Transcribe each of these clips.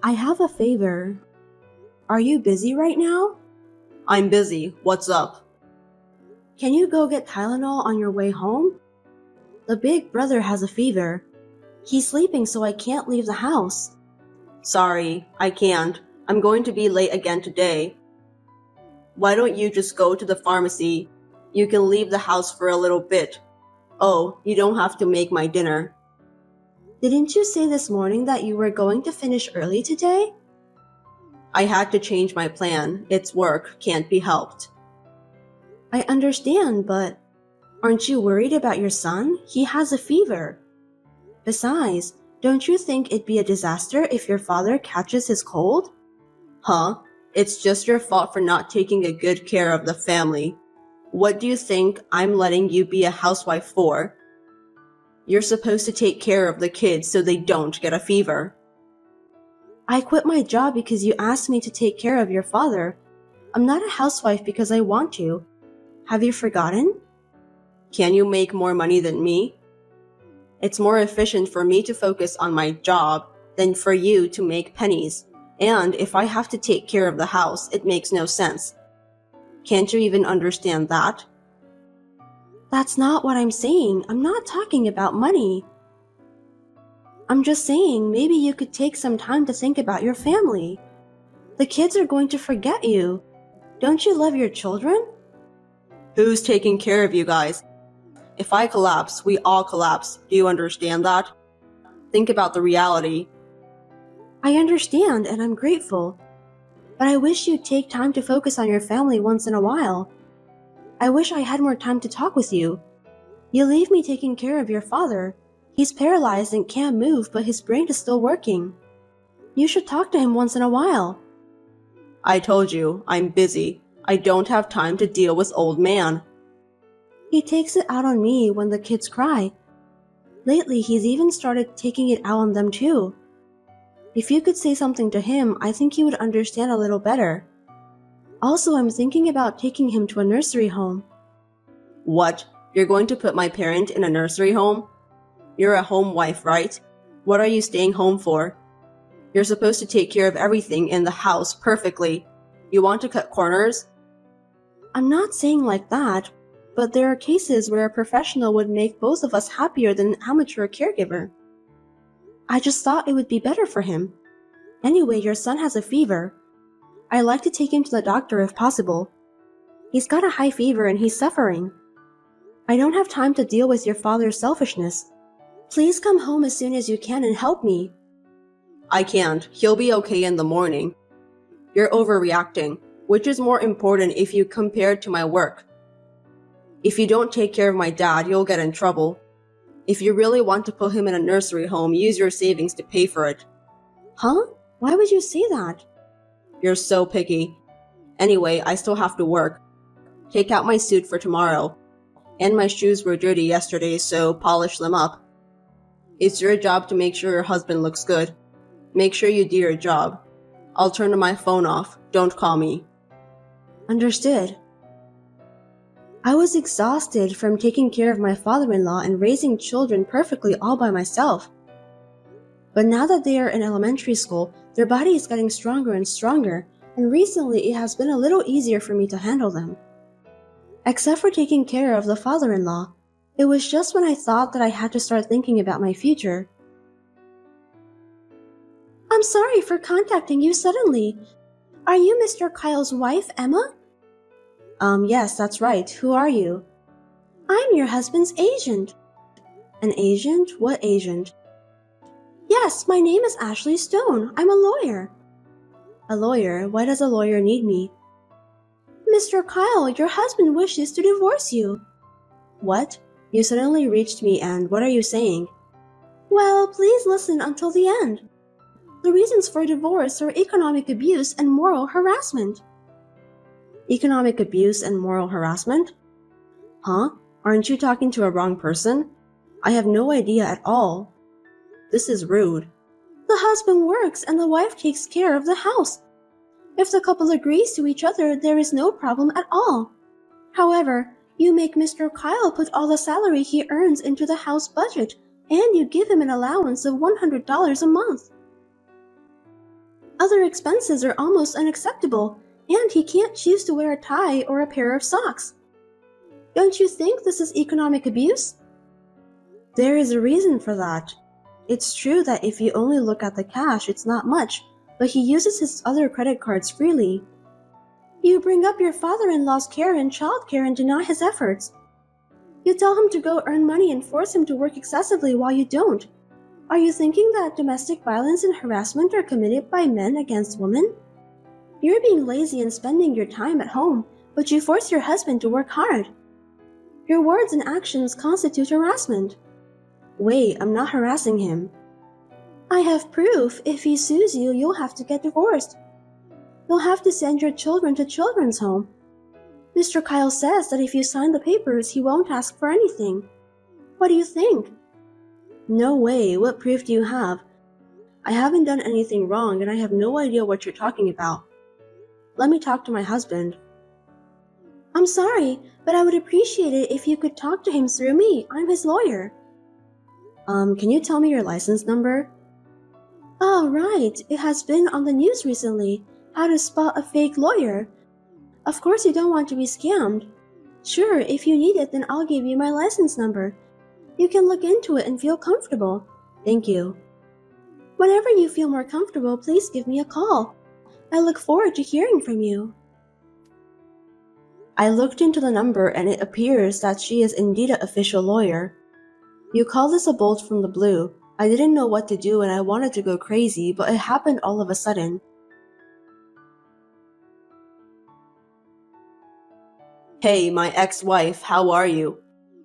I have a favor. Are you busy right now? I'm busy. What's up? Can you go get Tylenol on your way home? The big brother has a fever. He's sleeping, so I can't leave the house. Sorry, I can't. I'm going to be late again today. Why don't you just go to the pharmacy? You can leave the house for a little bit. Oh, you don't have to make my dinner. Didn't you say this morning that you were going to finish early today? I had to change my plan. It's work, can't be helped. I understand, but aren't you worried about your son? He has a fever. Besides, don't you think it'd be a disaster if your father catches his cold? Huh? It's just your fault for not taking a good care of the family. What do you think I'm letting you be a housewife for? You're supposed to take care of the kids so they don't get a fever. I quit my job because you asked me to take care of your father. I'm not a housewife because I want to. Have you forgotten? Can you make more money than me? It's more efficient for me to focus on my job than for you to make pennies. And if I have to take care of the house, it makes no sense. Can't you even understand that? That's not what I'm saying. I'm not talking about money. I'm just saying maybe you could take some time to think about your family. The kids are going to forget you. Don't you love your children? Who's taking care of you guys? If I collapse, we all collapse. Do you understand that? Think about the reality. I understand and I'm grateful. But I wish you'd take time to focus on your family once in a while. I wish I had more time to talk with you. You leave me taking care of your father. He's paralyzed and can't move, but his brain is still working. You should talk to him once in a while. I told you, I'm busy. I don't have time to deal with old man. He takes it out on me when the kids cry. Lately, he's even started taking it out on them too. If you could say something to him, I think he would understand a little better. Also, I'm thinking about taking him to a nursery home. What? You're going to put my parent in a nursery home? You're a home wife, right? What are you staying home for? You're supposed to take care of everything in the house perfectly. You want to cut corners? I'm not saying like that, but there are cases where a professional would make both of us happier than an amateur caregiver. I just thought it would be better for him. Anyway, your son has a fever. I'd like to take him to the doctor if possible. He's got a high fever and he's suffering. I don't have time to deal with your father's selfishness. Please come home as soon as you can and help me. I can't. He'll be okay in the morning. You're overreacting, which is more important if you compare it to my work. If you don't take care of my dad, you'll get in trouble. If you really want to put him in a nursery home, use your savings to pay for it. Huh? Why would you say that? You're so picky. Anyway, I still have to work. Take out my suit for tomorrow. And my shoes were dirty yesterday, so polish them up. It's your job to make sure your husband looks good. Make sure you do your job. I'll turn my phone off. Don't call me. Understood. I was exhausted from taking care of my father-in-law and raising children perfectly all by myself. But now that they are in elementary school, their body is getting stronger and stronger, and recently it has been a little easier for me to handle them. Except for taking care of the father-in-law, it was just when I thought that I had to start thinking about my future. I'm sorry for contacting you suddenly. Are you Mr. Kyle's wife, Emma? Yes, that's right. Who are you? I'm your husband's agent. An agent? What agent? Yes, my name is Ashley Stone. I'm a lawyer. A lawyer? Why does a lawyer need me? Mr. Kyle, your husband wishes to divorce you. What? You suddenly reached me and what are you saying? Well, please listen until the end. The reasons for divorce are economic abuse and moral harassment. Economic abuse and moral harassment? Huh? Aren't you talking to a wrong person? I have no idea at all. This is rude. The husband works and the wife takes care of the house. If the couple agrees to each other, there is no problem at all. However, you make Mr. Kyle put all the salary he earns into the house budget, and you give him an allowance of $100 a month. Other expenses are almost unacceptable, and he can't choose to wear a tie or a pair of socks. Don't you think this is economic abuse? There is a reason for that. It's true that if you only look at the cash, it's not much, but he uses his other credit cards freely. You bring up your father-in-law's care and childcare and deny his efforts. You tell him to go earn money and force him to work excessively while you don't. Are you thinking that domestic violence and harassment are committed by men against women? You're being lazy and spending your time at home, but you force your husband to work hard. Your words and actions constitute harassment. Wait, I'm not harassing him. I have proof. If he sues you, you'll have to get divorced. You'll have to send your children to children's home. Mr. Kyle says that if you sign the papers, he won't ask for anything. What do you think? No way. What proof do you have? I haven't done anything wrong and I have no idea what you're talking about. Let me talk to my husband. I'm sorry, but I would appreciate it if you could talk to him through me. I'm his lawyer. Can you tell me your license number? Oh, right. It has been on the news recently. How to spot a fake lawyer. Of course you don't want to be scammed. Sure, if you need it, then I'll give you my license number. You can look into it and feel comfortable. Thank you. Whenever you feel more comfortable, please give me a call. I look forward to hearing from you. I looked into the number and it appears that she is indeed an official lawyer. You call this a bolt from the blue. I didn't know what to do and I wanted to go crazy, but it happened all of a sudden. Hey, my ex-wife, how are you?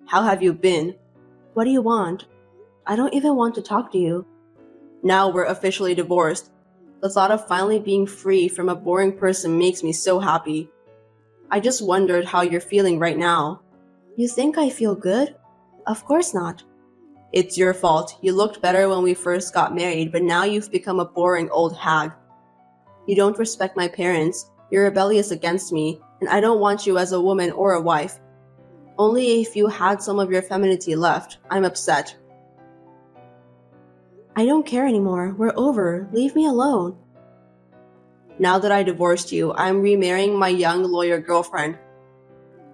How have you been? What do you want? I don't even want to talk to you. Now we're officially divorced. The thought of finally being free from a boring person makes me so happy. I just wondered how you're feeling right now. You think I feel good? Of course not. It's your fault. You looked better when we first got married, but now you've become a boring old hag. You don't respect my parents. You're rebellious against me, and I don't want you as a woman or a wife. Only if you had some of your femininity left. I'm upset. I don't care anymore. We're over. Leave me alone. Now that I divorced you, I'm remarrying my young lawyer girlfriend.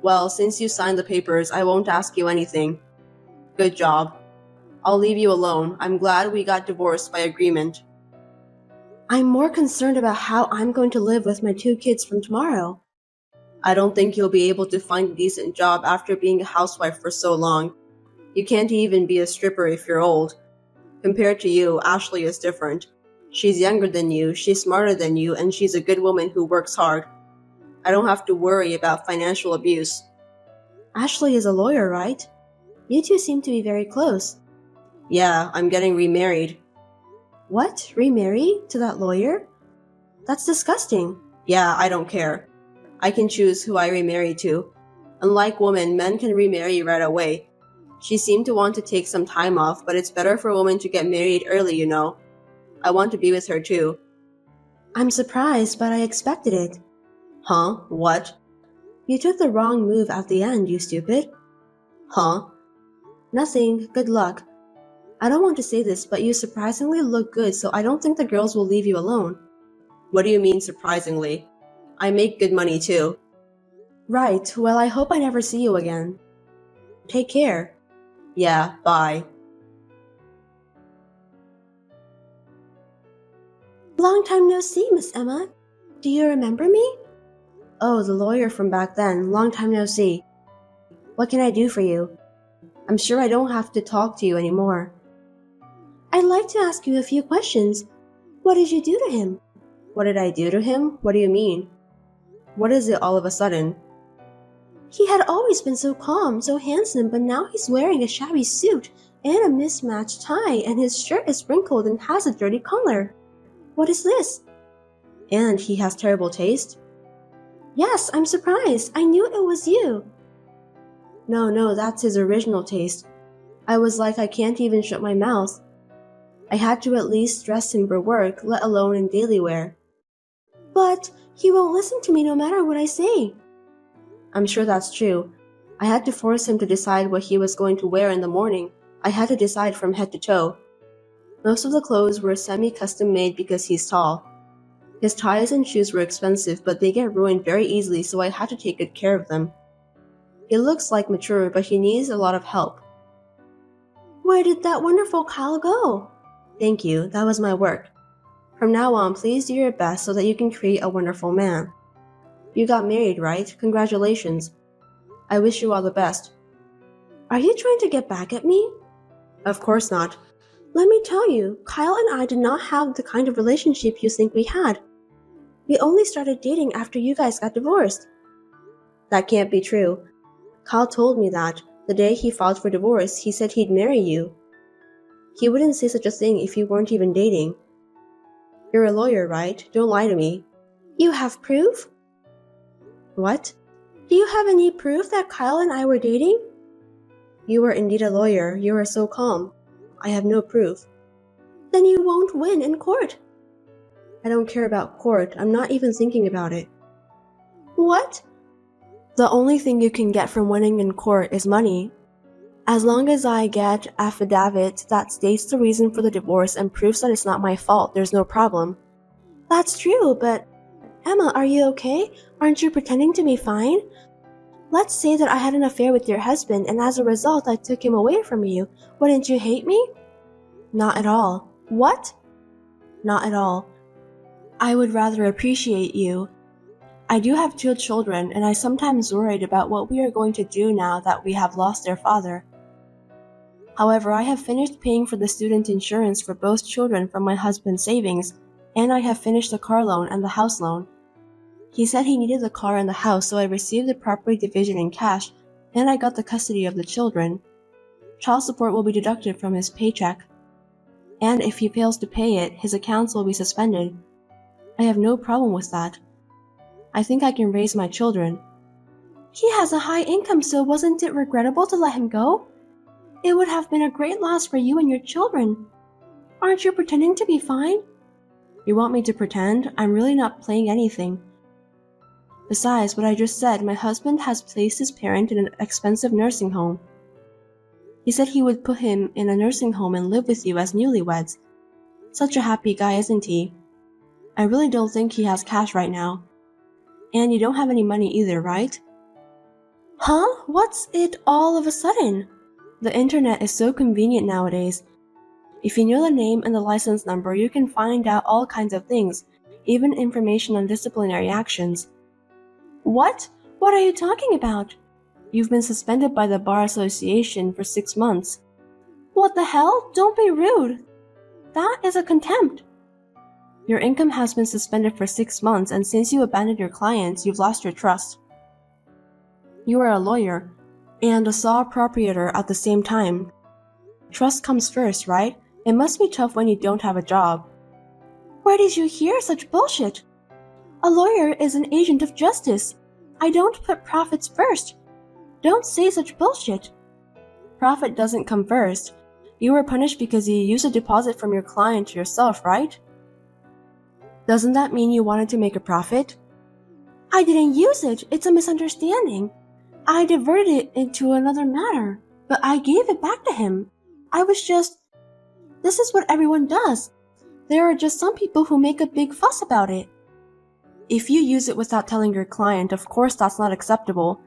Well, since you signed the papers, I won't ask you anything. Good job. I'll leave you alone. I'm glad we got divorced by agreement. I'm more concerned about how I'm going to live with my 2 kids from tomorrow. I don't think you'll be able to find a decent job after being a housewife for so long. You can't even be a stripper if you're old. Compared to you, Ashley is different. She's younger than you, she's smarter than you, and she's a good woman who works hard. I don't have to worry about financial abuse. Ashley is a lawyer, right? You two seem to be very close. Yeah, I'm getting remarried. What? Remarry? To that lawyer? That's disgusting. Yeah, I don't care. I can choose who I remarry to. Unlike women, men can remarry right away. She seemed to want to take some time off, but it's better for a woman to get married early, you know. I want to be with her too. I'm surprised, but I expected it. Huh? What? You took the wrong move at the end, you stupid. Huh? Nothing. Good luck. I don't want to say this, but you surprisingly look good, so I don't think the girls will leave you alone. What do you mean surprisingly? I make good money too. Right. Well, I hope I never see you again. Take care. Yeah, bye. Long time no see, Miss Emma. Do you remember me? Oh, the lawyer from back then. Long time no see. What can I do for you? I'm sure I don't have to talk to you anymore. I'd like to ask you a few questions. What did you do to him? What did I do to him? What do you mean? What is it all of a sudden? He had always been so calm, so handsome, but now he's wearing a shabby suit and a mismatched tie, and his shirt is wrinkled and has a dirty collar. What is this? And he has terrible taste? Yes, I'm surprised. I knew it was you. No, that's his original taste. I was like, I can't even shut my mouth. I had to at least dress him for work, let alone in daily wear. But he won't listen to me no matter what I say. I'm sure that's true. I had to force him to decide what he was going to wear in the morning. I had to decide from head to toe. Most of the clothes were semi-custom made because he's tall. His ties and shoes were expensive, but they get ruined very easily, so I had to take good care of them. He looks like mature, but he needs a lot of help. Where did that wonderful Kyle go? Thank you, that was my work. From now on, please do your best so that you can create a wonderful man. You got married, right? Congratulations. I wish you all the best. Are you trying to get back at me? Of course not. Let me tell you, Kyle and I did not have the kind of relationship you think we had. We only started dating after you guys got divorced. That can't be true. Kyle told me that. The day he filed for divorce, he said he'd marry you. He wouldn't say such a thing if you weren't even dating. You're a lawyer, right? Don't lie to me. You have proof? What? Do you have any proof that Kyle and I were dating? You are indeed a lawyer. You are so calm. I have no proof. Then you won't win in court. I don't care about court. I'm not even thinking about it. What? The only thing you can get from winning in court is money. As long as I get affidavit that states the reason for the divorce and proves that it's not my fault, there's no problem. That's true, but Emma, are you okay? Aren't you pretending to be fine? Let's say that I had an affair with your husband and as a result I took him away from you. Wouldn't you hate me? Not at all. What? Not at all. I would rather appreciate you. I do have 2 children, and I sometimes worried about what we are going to do now that we have lost their father. However, I have finished paying for the student insurance for both children from my husband's savings, and I have finished the car loan and the house loan. He said he needed the car and the house, so I received the property division in cash, and I got the custody of the children. Child support will be deducted from his paycheck, and if he fails to pay it, his accounts will be suspended. I have no problem with that. I think I can raise my children. He has a high income, so wasn't it regrettable to let him go? It would have been a great loss for you and your children. Aren't you pretending to be fine? You want me to pretend? I'm really not playing anything. Besides what I just said, my husband has placed his parent in an expensive nursing home. He said he would put him in a nursing home and live with you as newlyweds. Such a happy guy, isn't he? I really don't think he has cash right now. And you don't have any money either, right? Huh? What's it all of a sudden? The internet is so convenient nowadays. If you know the name and the license number, you can find out all kinds of things, even information on disciplinary actions. What? What are you talking about? You've been suspended by the Bar Association for 6 months. What the hell? Don't be rude. That is a contempt. Your income has been suspended for 6 months, and since you abandoned your clients, you've lost your trust. You are a lawyer and a saw proprietor at the same time. Trust comes first, right? It must be tough when you don't have a job. Where did you hear such bullshit? A lawyer is an agent of justice. I don't put profits first. Don't say such bullshit. Profit doesn't come first. You were punished because you used a deposit from your client to yourself, right? Doesn't that mean you wanted to make a profit? I didn't use it. It's a misunderstanding. I diverted it into another matter, but I gave it back to him. This is what everyone does. There are just some people who make a big fuss about it. If you use it without telling your client, of course that's not acceptable.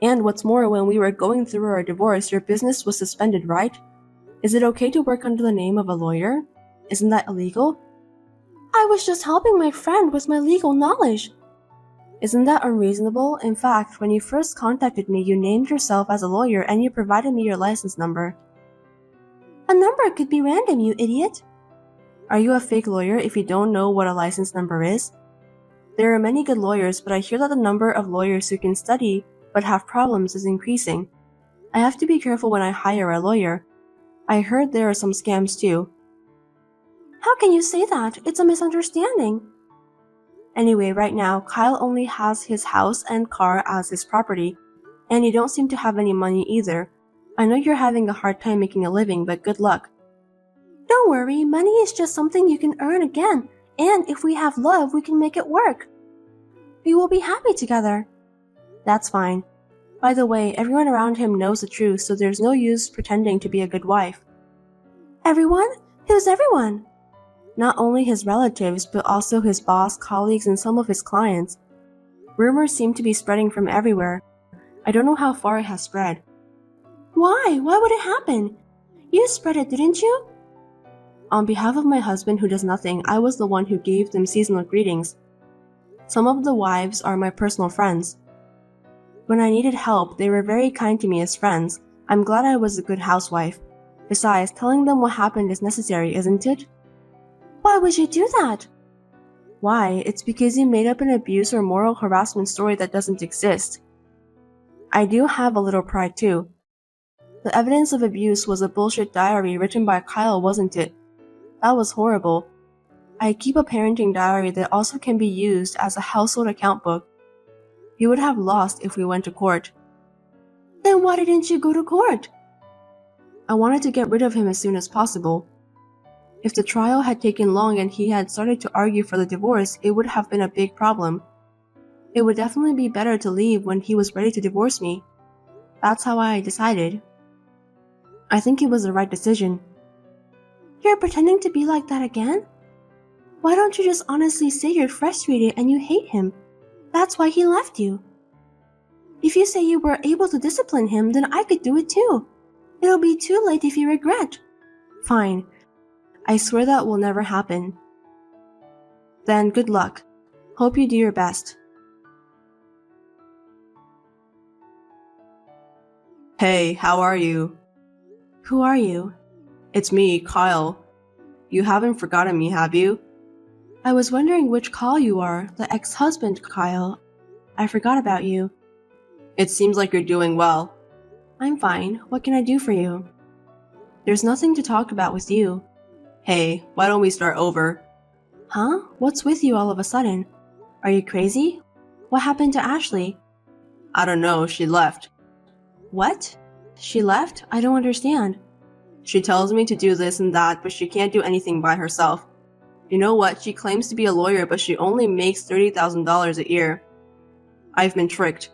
And what's more, when we were going through our divorce, your business was suspended, right? Is it okay to work under the name of a lawyer? Isn't that illegal? I was just helping my friend with my legal knowledge. Isn't that unreasonable? In fact, when you first contacted me, you named yourself as a lawyer and you provided me your license number. A number could be random, you idiot. Are you a fake lawyer if you don't know what a license number is? There are many good lawyers, but I hear that the number of lawyers who can study but have problems is increasing. I have to be careful when I hire a lawyer. I heard there are some scams too. How can you say that? It's a misunderstanding. Anyway, right now, Kyle only has his house and car as his property, and you don't seem to have any money either. I know you're having a hard time making a living, but good luck. Don't worry, money is just something you can earn again, and if we have love, we can make it work. We will be happy together. That's fine. By the way, everyone around him knows the truth, so there's no use pretending to be a good wife. Everyone? Who's everyone? Not only his relatives, but also his boss, colleagues, and some of his clients. Rumors seem to be spreading from everywhere. I don't know how far it has spread. Why? Why would it happen? You spread it, didn't you? On behalf of my husband who does nothing, I was the one who gave them seasonal greetings. Some of the wives are my personal friends. When I needed help, they were very kind to me as friends. I'm glad I was a good housewife. Besides, telling them what happened is necessary, isn't it? Why would you do that? Why? It's because you made up an abuse or moral harassment story that doesn't exist. I do have a little pride too. The evidence of abuse was a bullshit diary written by Kyle, wasn't it? That was horrible. I keep a parenting diary that also can be used as a household account book. He would have lost if we went to court. Then why didn't you go to court? I wanted to get rid of him as soon as possible. If the trial had taken long and he had started to argue for the divorce, it would have been a big problem. It would definitely be better to leave when he was ready to divorce me. That's how I decided. I think it was the right decision. You're pretending to be like that again? Why don't you just honestly say you're frustrated and you hate him? That's why he left you. If you say you were able to discipline him, then I could do it too. It'll be too late if you regret. Fine. I swear that will never happen. Then good luck. Hope you do your best. Hey, how are you? Who are you? It's me, Kyle. You haven't forgotten me, have you? I was wondering which Kyle you are, the ex-husband Kyle. I forgot about you. It seems like you're doing well. I'm fine. What can I do for you? There's nothing to talk about with you. Hey, why don't we start over? Huh? What's with you all of a sudden? Are you crazy? What happened to Ashley? I don't know, she left. What? She left? I don't understand. She tells me to do this and that, but she can't do anything by herself. You know what? She claims to be a lawyer, but she only makes $30,000 a year. I've been tricked.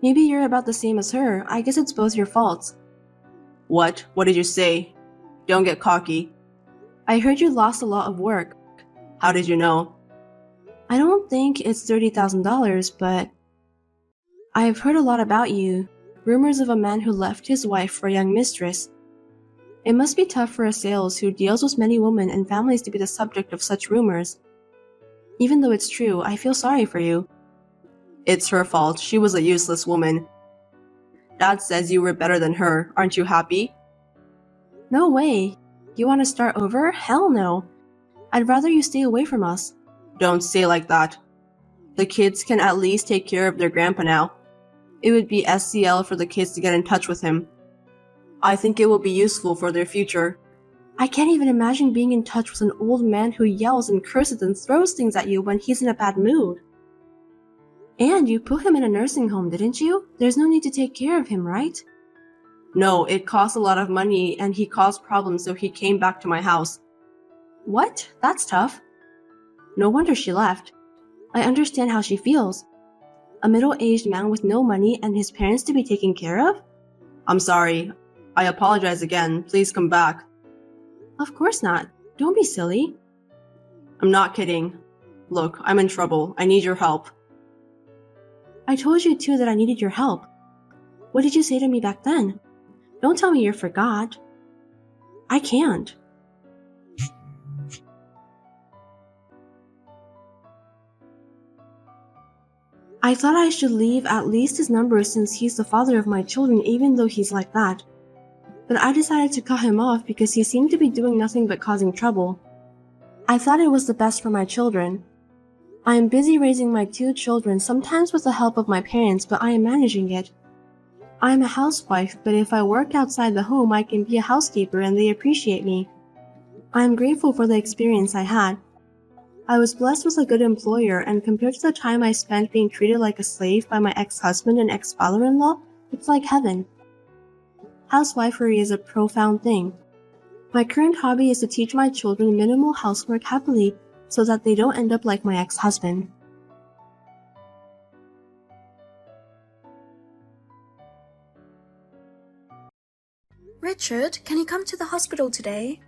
Maybe you're about the same as her. I guess it's both your faults. What? What did you say? Don't get cocky. I heard you lost a lot of work. How did you know? I don't think it's $30,000, but I've heard a lot about you. Rumors of a man who left his wife for a young mistress. It must be tough for a sales who deals with many women and families to be the subject of such rumors. Even though it's true, I feel sorry for you. It's her fault. She was a useless woman. Dad says you were better than her. Aren't you happy? No way. You want to start over? Hell no. I'd rather you stay away from us. Don't say like that. The kids can at least take care of their grandpa now. It would be SCL for the kids to get in touch with him. I think it will be useful for their future. I can't even imagine being in touch with an old man who yells and curses and throws things at you when he's in a bad mood. And you put him in a nursing home, didn't you? There's no need to take care of him, right? No, it costs a lot of money and he caused problems, so he came back to my house. What? That's tough. No wonder she left. I understand how she feels. A middle-aged man with no money and his parents to be taken care of? I'm sorry. I apologize again. Please come back. Of course not. Don't be silly. I'm not kidding. Look, I'm in trouble. I need your help. I told you too that I needed your help. What did you say to me back then? Don't tell me you forgot. I can't. I thought I should leave at least his number since he's the father of my children, even though he's like that. But I decided to cut him off because he seemed to be doing nothing but causing trouble. I thought it was the best for my children. I am busy raising my 2 children, sometimes with the help of my parents, but I am managing it. I am a housewife, but if I work outside the home, I can be a housekeeper and they appreciate me. I am grateful for the experience I had. I was blessed with a good employer, and compared to the time I spent being treated like a slave by my ex-husband and ex-father-in-law, it's like heaven. Housewifery is a profound thing. My current hobby is to teach my children minimal housework happily so that they don't end up like my ex-husband. Richard, can you come to the hospital today?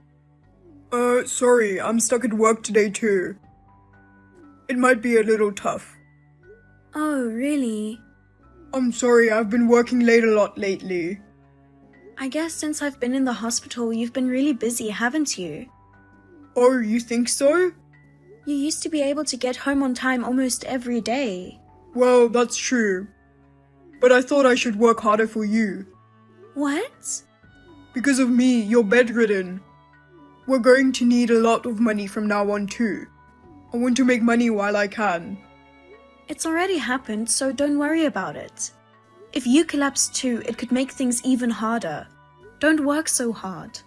Sorry, I'm stuck at work today too. It might be a little tough. Oh, really? I'm sorry, I've been working late a lot lately. I guess since I've been in the hospital, you've been really busy, haven't you? Oh, you think so? You used to be able to get home on time almost every day. Well, that's true. But I thought I should work harder for you. What? Because of me, you're bedridden. We're going to need a lot of money from now on too. I want to make money while I can. It's already happened, so don't worry about it. If you collapse too, it could make things even harder. Don't work so hard.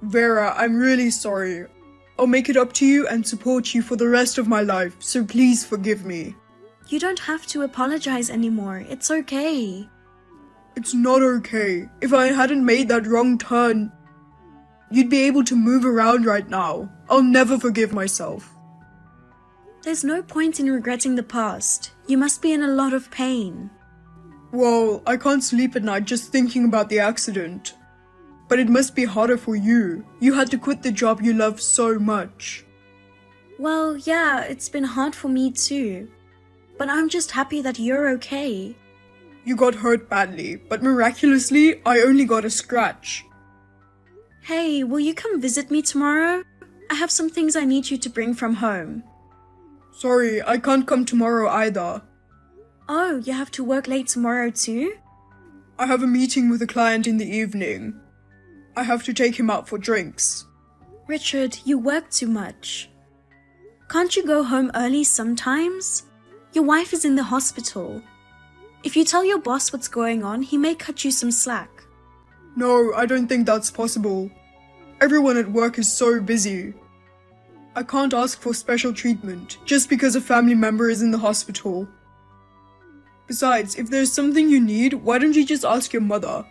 Vera, I'm really sorry. I'll make it up to you and support you for the rest of my life, so please forgive me. You don't have to apologize anymore. It's okay. It's not okay. If I hadn't made that wrong turn, you'd be able to move around right now. I'll never forgive myself. There's no point in regretting the past. You must be in a lot of pain. Well, I can't sleep at night just thinking about the accident. But it must be harder for you. You had to quit the job you love so much. Well, yeah, it's been hard for me too. But I'm just happy that you're okay. You got hurt badly, but miraculously, I only got a scratch. Hey, will you come visit me tomorrow? I have some things I need you to bring from home. Sorry, I can't come tomorrow either. Oh, you have to work late tomorrow too? I have a meeting with a client in the evening. I have to take him out for drinks. Richard, you work too much. Can't you go home early sometimes? Your wife is in the hospital. If you tell your boss what's going on, he may cut you some slack. No, I don't think that's possible. Everyone at work is so busy. I can't ask for special treatment just because a family member is in the hospital. Besides, if there's something you need, why don't you just ask your mother?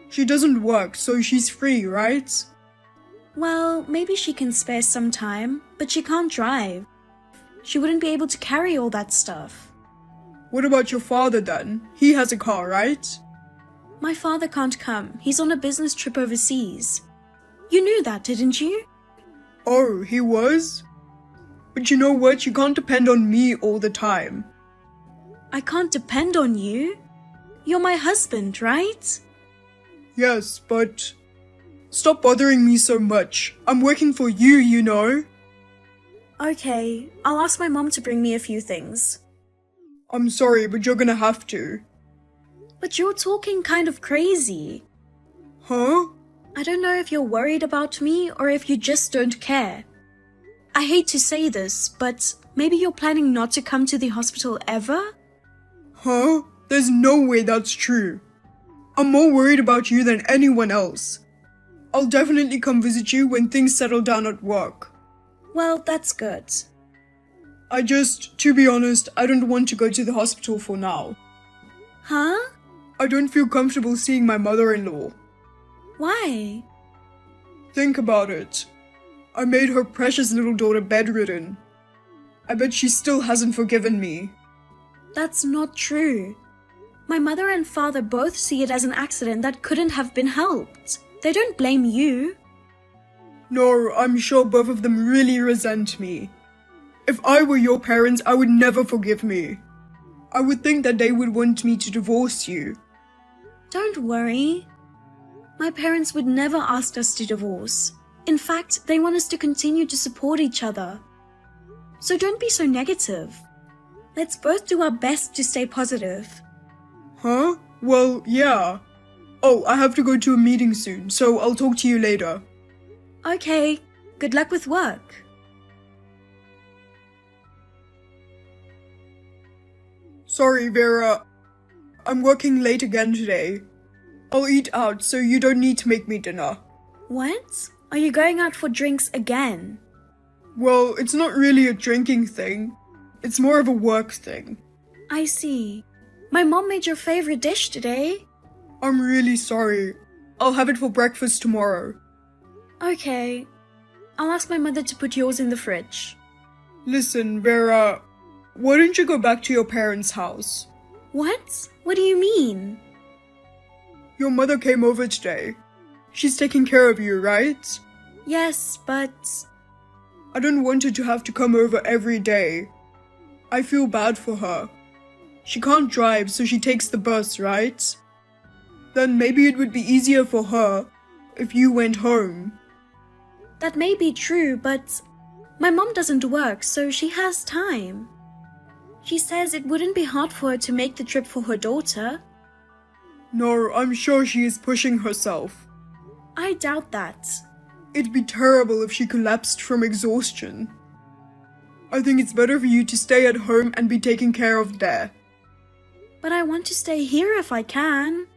She doesn't work, so she's free, right? Well, maybe she can spare some time, but she can't drive. She wouldn't be able to carry all that stuff. What about your father then? He has a car, right? My father can't come. He's on a business trip overseas. You knew that, didn't you? Oh, he was? But you know what? You can't depend on me all the time. I can't depend on you. You're my husband, right? Yes, but... Stop bothering me so much. I'm working for you, you know. Okay, I'll ask my mom to bring me a few things. I'm sorry, but you're gonna have to. But you're talking kind of crazy. Huh? I don't know if you're worried about me or if you just don't care. I hate to say this, but maybe you're planning not to come to the hospital ever? Huh? There's no way that's true. I'm more worried about you than anyone else. I'll definitely come visit you when things settle down at work. Well, that's good. To be honest, I don't want to go to the hospital for now. Huh? I don't feel comfortable seeing my mother-in-law. Why? Think about it. I made her precious little daughter bedridden. I bet she still hasn't forgiven me. That's not true. My mother and father both see it as an accident that couldn't have been helped. They don't blame you. No, I'm sure both of them really resent me. If I were your parents, I would never forgive me. I would think that they would want me to divorce you. Don't worry. My parents would never ask us to divorce. In fact, they want us to continue to support each other. So don't be so negative. Let's both do our best to stay positive. Huh? Well, yeah. Oh, I have to go to a meeting soon, so I'll talk to you later. Okay, good luck with work. Sorry, Vera. I'm working late again today. I'll eat out, so you don't need to make me dinner. What? Are you going out for drinks again? Well, it's not really a drinking thing. It's more of a work thing. I see. My mom made your favorite dish today. I'm really sorry. I'll have it for breakfast tomorrow. Okay. I'll ask my mother to put yours in the fridge. Listen, Vera, why don't you go back to your parents' house? What? What do you mean? Your mother came over today. She's taking care of you, right? Yes, but I don't want her to have to come over every day. I feel bad for her. She can't drive, so she takes the bus, right? Then maybe it would be easier for her if you went home. that may be true, but my mom doesn't work, so she has time. She says it wouldn't be hard for her to make the trip for her daughter. No, I'm sure she is pushing herself. I doubt that. It'd be terrible if she collapsed from exhaustion. I think it's better for you to stay at home and be taken care of there. But I want to stay here if I can.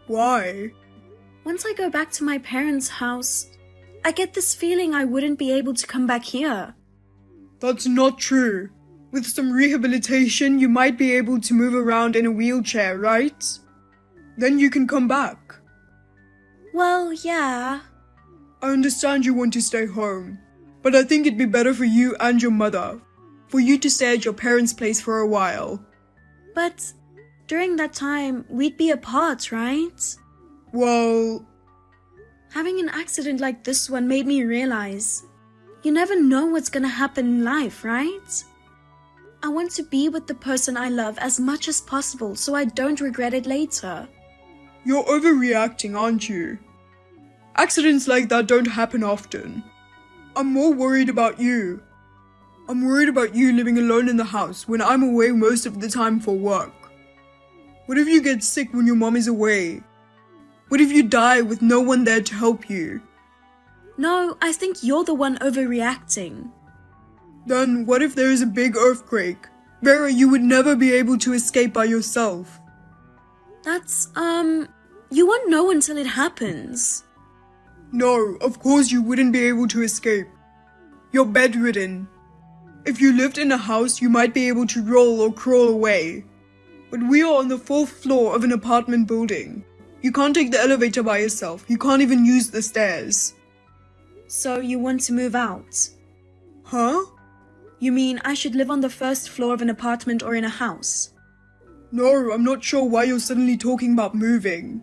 Why? Once I go back to my parents' house, I get this feeling I wouldn't be able to come back here. That's not true. With some rehabilitation, you might be able to move around in a wheelchair, right? Then you can come back. Well, yeah. I understand you want to stay home, but I think it'd be better for you and your mother, for you to stay at your parents' place for a while. But during that time, we'd be apart, right? Well, Having an accident like this one made me realize you never know what's gonna happen in life, right? I want to be with the person I love as much as possible so I don't regret it later. you're overreacting, aren't you? Accidents like that don't happen often. I'm more worried about you. I'm worried about you living alone in the house when I'm away most of the time for work. What if you get sick when your mom is away? What if you die with no one there to help you? No, I think you're the one overreacting. Then what if there is a big earthquake? Vera, you would never be able to escape by yourself. That's, you won't know until it happens. No, of course you wouldn't be able to escape. You're bedridden. If you lived in a house, you might be able to roll or crawl away. But we are on the 4th floor of an apartment building. You can't take the elevator by yourself. You can't even use the stairs. So you want to move out? Huh? You mean I should live on the 1st floor of an apartment or in a house? No, I'm not sure why you're suddenly talking about moving.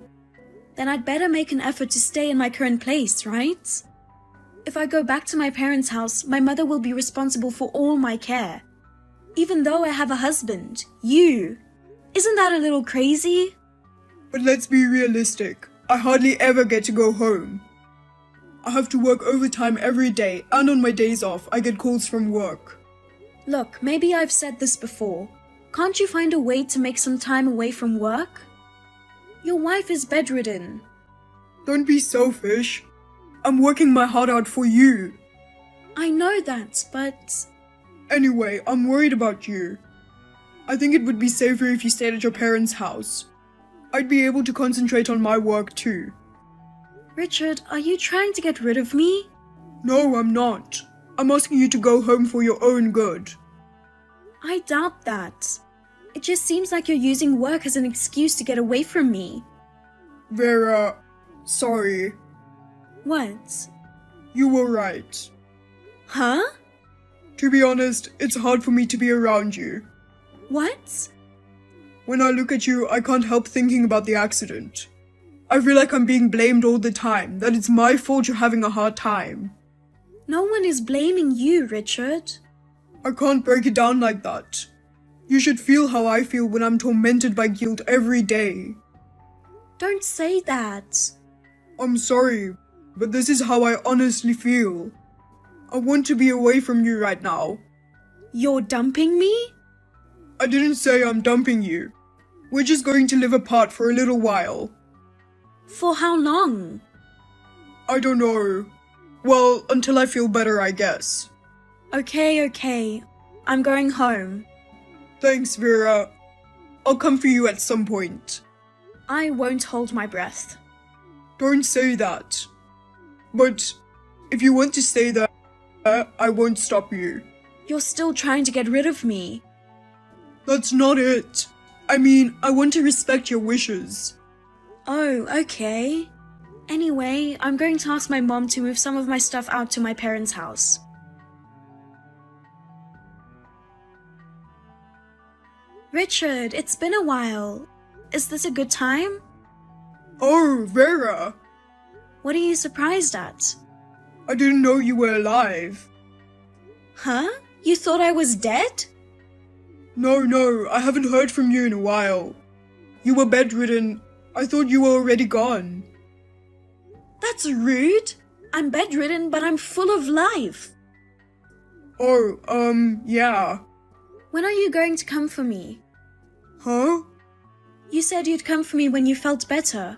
Then I'd better make an effort to stay in my current place, right? If I go back to my parents' house, my mother will be responsible for all my care. Even though I have a husband, you. Isn't that a little crazy? But let's be realistic. I hardly ever get to go home. I have to work overtime every day, and on my days off, I get calls from work. Look, maybe I've said this before. Can't you find a way to make some time away from work? Your wife is bedridden. Don't be selfish. I'm working my heart out for you. I know that, but Anyway, I'm worried about you. I think it would be safer if you stayed at your parents' house. I'd be able to concentrate on my work too. Richard, are you trying to get rid of me? No, I'm not. I'm asking you to go home for your own good. I doubt that. It just seems like you're using work as an excuse to get away from me. Vera, sorry. What? You were right. Huh? To be honest, it's hard for me to be around you. What? When I look at you, I can't help thinking about the accident. I feel like I'm being blamed all the time, that it's my fault you're having a hard time. No one is blaming you, Richard. I can't break it down like that. You should feel how I feel when I'm tormented by guilt every day. Don't say that. I'm sorry, but this is how I honestly feel. I want to be away from you right now. You're dumping me? I didn't say I'm dumping you. We're just going to live apart for a little while. For how long? I don't know. Well, until I feel better, I guess. Okay. I'm going home. Thanks, Vera. I'll come for you at some point. I won't hold my breath. Don't say that. But if you want to stay there, I won't stop you. You're still trying to get rid of me. That's not it. I mean, I want to respect your wishes. Oh, okay. Anyway, I'm going to ask my mom to move some of my stuff out to my parents' house. Richard, it's been a while. Is this a good time? Oh, Vera. What are you surprised at? I didn't know you were alive. Huh? You thought I was dead? No, I haven't heard from you in a while. You were bedridden. I thought you were already gone. That's rude. I'm bedridden, but I'm full of life. Oh, yeah. When are you going to come for me? Huh? You said you'd come for me when you felt better.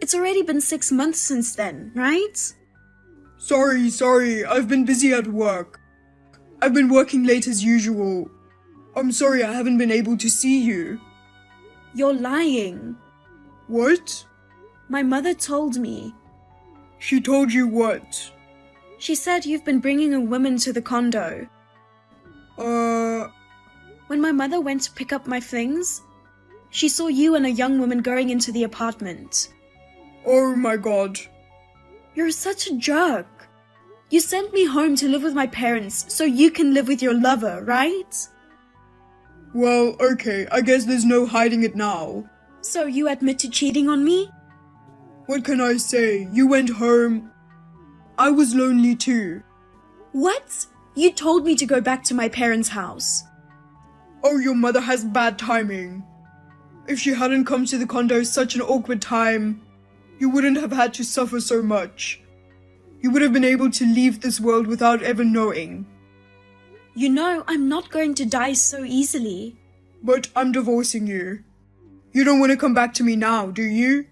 It's already been 6 months since then, right? Sorry, I've been busy at work. I've been working late as usual. I'm sorry I haven't been able to see you. You're lying. What? My mother told me. She told you what? She said you've been bringing a woman to the condo. When my mother went to pick up my things, she saw you and a young woman going into the apartment. Oh my god. You're such a jerk. You sent me home to live with my parents so you can live with your lover, right? Well, okay, I guess there's no hiding it now. So you admit to cheating on me? What can I say? You went home. I was lonely too. What? You told me to go back to my parents' house. Oh, your mother has bad timing. If she hadn't come to the condo such an awkward time, you wouldn't have had to suffer so much. You would have been able to leave this world without ever knowing. You know, I'm not going to die so easily. But I'm divorcing you. You don't want to come back to me now, do you?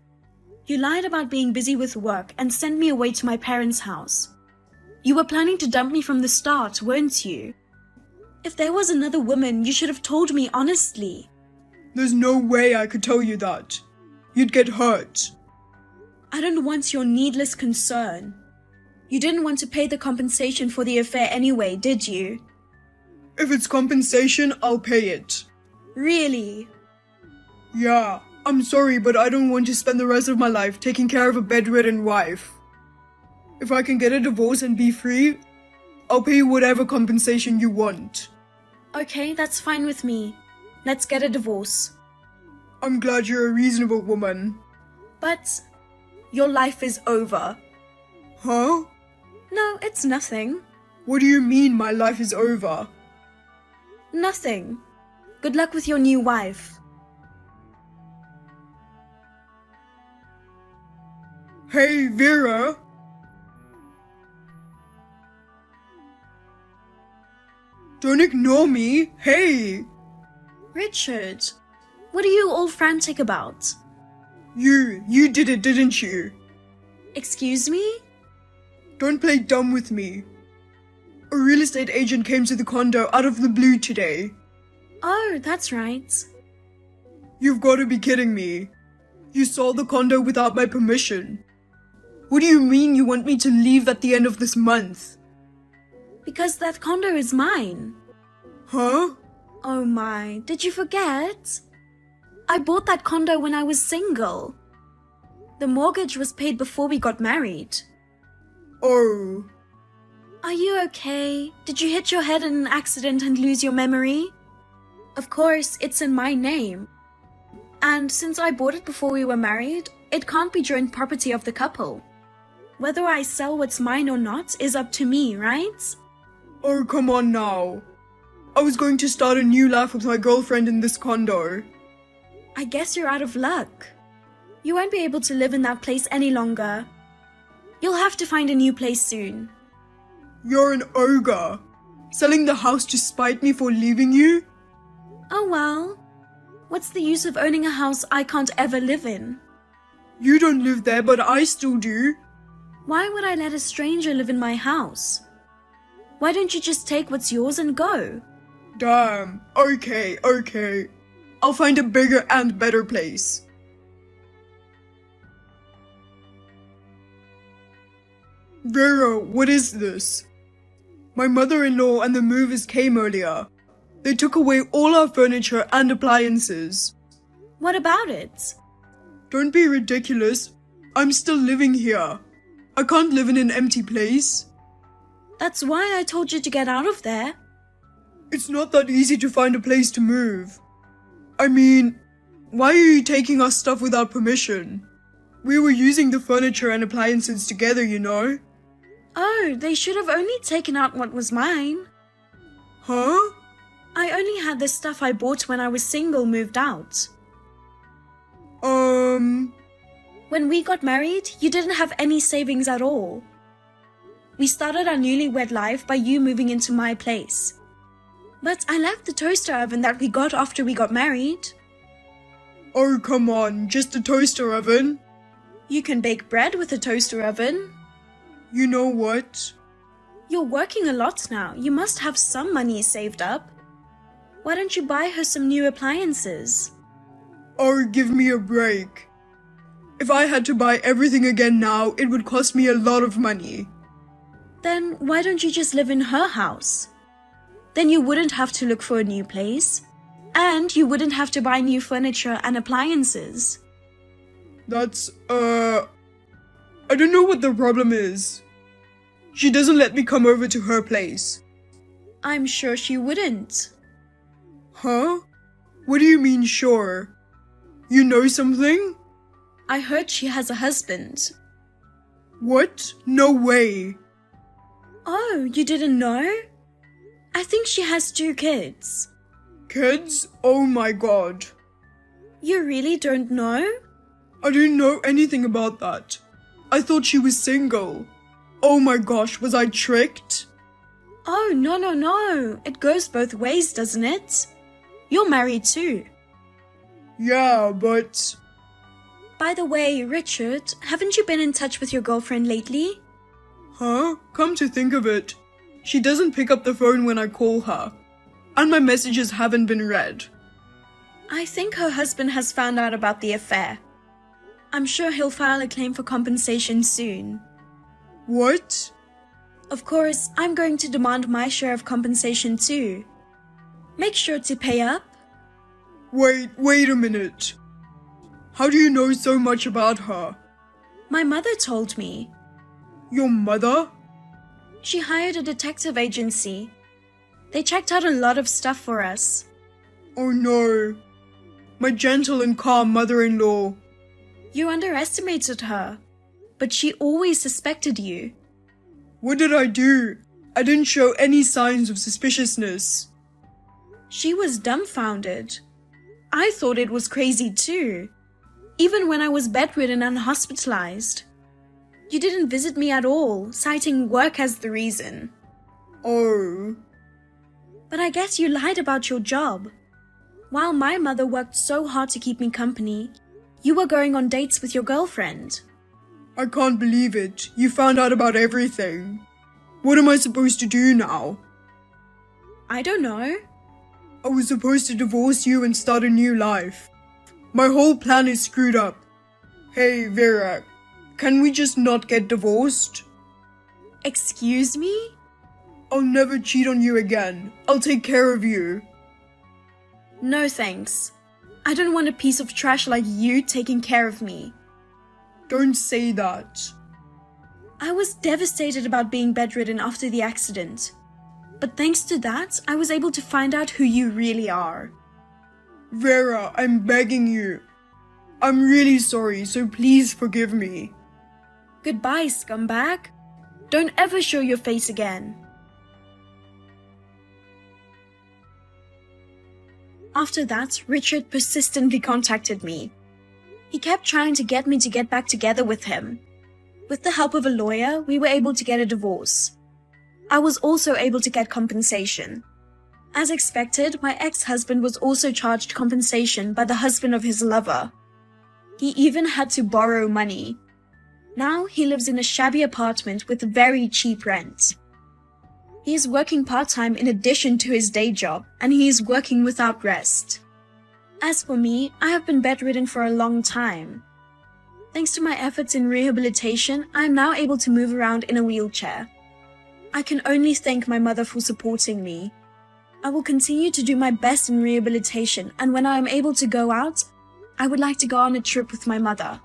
You lied about being busy with work and sent me away to my parents' house. You were planning to dump me from the start, weren't you? If there was another woman, you should have told me honestly. There's no way I could tell you that. You'd get hurt. I don't want your needless concern. You didn't want to pay the compensation for the affair anyway, did you? If it's compensation, I'll pay it. Really? Yeah, I'm sorry, but I don't want to spend the rest of my life taking care of a bedridden wife. If I can get a divorce and be free, I'll pay you whatever compensation you want. Okay, that's fine with me. Let's get a divorce. I'm glad you're a reasonable woman. But your life is over. Huh? No, it's nothing. What do you mean my life is over? Nothing. Good luck with your new wife. Hey, Vera! Don't ignore me! Hey! Richard, what are you all frantic about? You did it, didn't you? Excuse me? Don't play dumb with me. A real estate agent came to the condo out of the blue today. Oh, that's right. You've got to be kidding me. You sold the condo without my permission. What do you mean you want me to leave at the end of this month? Because that condo is mine. Huh? Oh my, did you forget? I bought that condo when I was single. The mortgage was paid before we got married. Oh. Are you okay? Did you hit your head in an accident and lose your memory? Of course, it's in my name. And since I bought it before we were married, it can't be joint property of the couple. Whether I sell what's mine or not is up to me, right? Oh, come on now. I was going to start a new life with my girlfriend in this condo. I guess you're out of luck. You won't be able to live in that place any longer. You'll have to find a new place soon. You're an ogre. Selling the house to spite me for leaving you? Oh well. What's the use of owning a house I can't ever live in? You don't live there, but I still do. Why would I let a stranger live in my house? Why don't you just take what's yours and go? Damn. Okay. I'll find a bigger and better place. Vera, what is this? My mother-in-law and the movers came earlier. They took away all our furniture and appliances. What about it? Don't be ridiculous. I'm still living here. I can't live in an empty place. That's why I told you to get out of there. It's not that easy to find a place to move. I mean, why are you taking our stuff without permission? We were using the furniture and appliances together, you know. Oh, they should have only taken out what was mine. Huh? I only had the stuff I bought when I was single moved out. When we got married, you didn't have any savings at all. We started our newlywed life by you moving into my place. But I left the toaster oven that we got after we got married. Oh, come on, just a toaster oven? You can bake bread with a toaster oven. You know what? You're working a lot now. You must have some money saved up. Why don't you buy her some new appliances? Oh, give me a break. If I had to buy everything again now, it would cost me a lot of money. Then why don't you just live in her house? Then you wouldn't have to look for a new place. And you wouldn't have to buy new furniture and appliances. That's, I don't know what the problem is. She doesn't let me come over to her place. I'm sure she wouldn't. Huh? What do you mean, sure? You know something? I heard she has a husband. What? No way. Oh, you didn't know? I think she has 2 kids. Kids? Oh my god. You really don't know? I didn't know anything about that. I thought she was single. Oh my gosh, was I tricked? Oh, no. It goes both ways, doesn't it? You're married too. Yeah, but... By the way, Richard, haven't you been in touch with your girlfriend lately? Huh? Come to think of it, she doesn't pick up the phone when I call her. And my messages haven't been read. I think her husband has found out about the affair. I'm sure he'll file a claim for compensation soon. What? Of course, I'm going to demand my share of compensation too. Make sure to pay up. Wait a minute. How do you know so much about her? My mother told me. Your mother? She hired a detective agency. They checked out a lot of stuff for us. Oh no. My gentle and calm mother-in-law. You underestimated her, but she always suspected you. What did I do? I didn't show any signs of suspiciousness. She was dumbfounded. I thought it was crazy too, even when I was bedridden and hospitalized. You didn't visit me at all, citing work as the reason. Oh. But I guess you lied about your job. While my mother worked so hard to keep me company, you were going on dates with your girlfriend. I can't believe it. You found out about everything. What am I supposed to do now? I don't know. I was supposed to divorce you and start a new life. My whole plan is screwed up. Hey, Vera, can we just not get divorced? Excuse me? I'll never cheat on you again. I'll take care of you. No thanks. I don't want a piece of trash like you taking care of me. Don't say that. I was devastated about being bedridden after the accident. But thanks to that, I was able to find out who you really are. Vera, I'm begging you. I'm really sorry, so please forgive me. Goodbye, scumbag. Don't ever show your face again. After that, Richard persistently contacted me. He kept trying to get me to get back together with him. With the help of a lawyer, we were able to get a divorce. I was also able to get compensation. As expected, my ex-husband was also charged compensation by the husband of his lover. He even had to borrow money. Now he lives in a shabby apartment with very cheap rent. He is working part-time in addition to his day job, and he is working without rest. As for me, I have been bedridden for a long time. Thanks to my efforts in rehabilitation, I am now able to move around in a wheelchair. I can only thank my mother for supporting me. I will continue to do my best in rehabilitation, and when I am able to go out, I would like to go on a trip with my mother.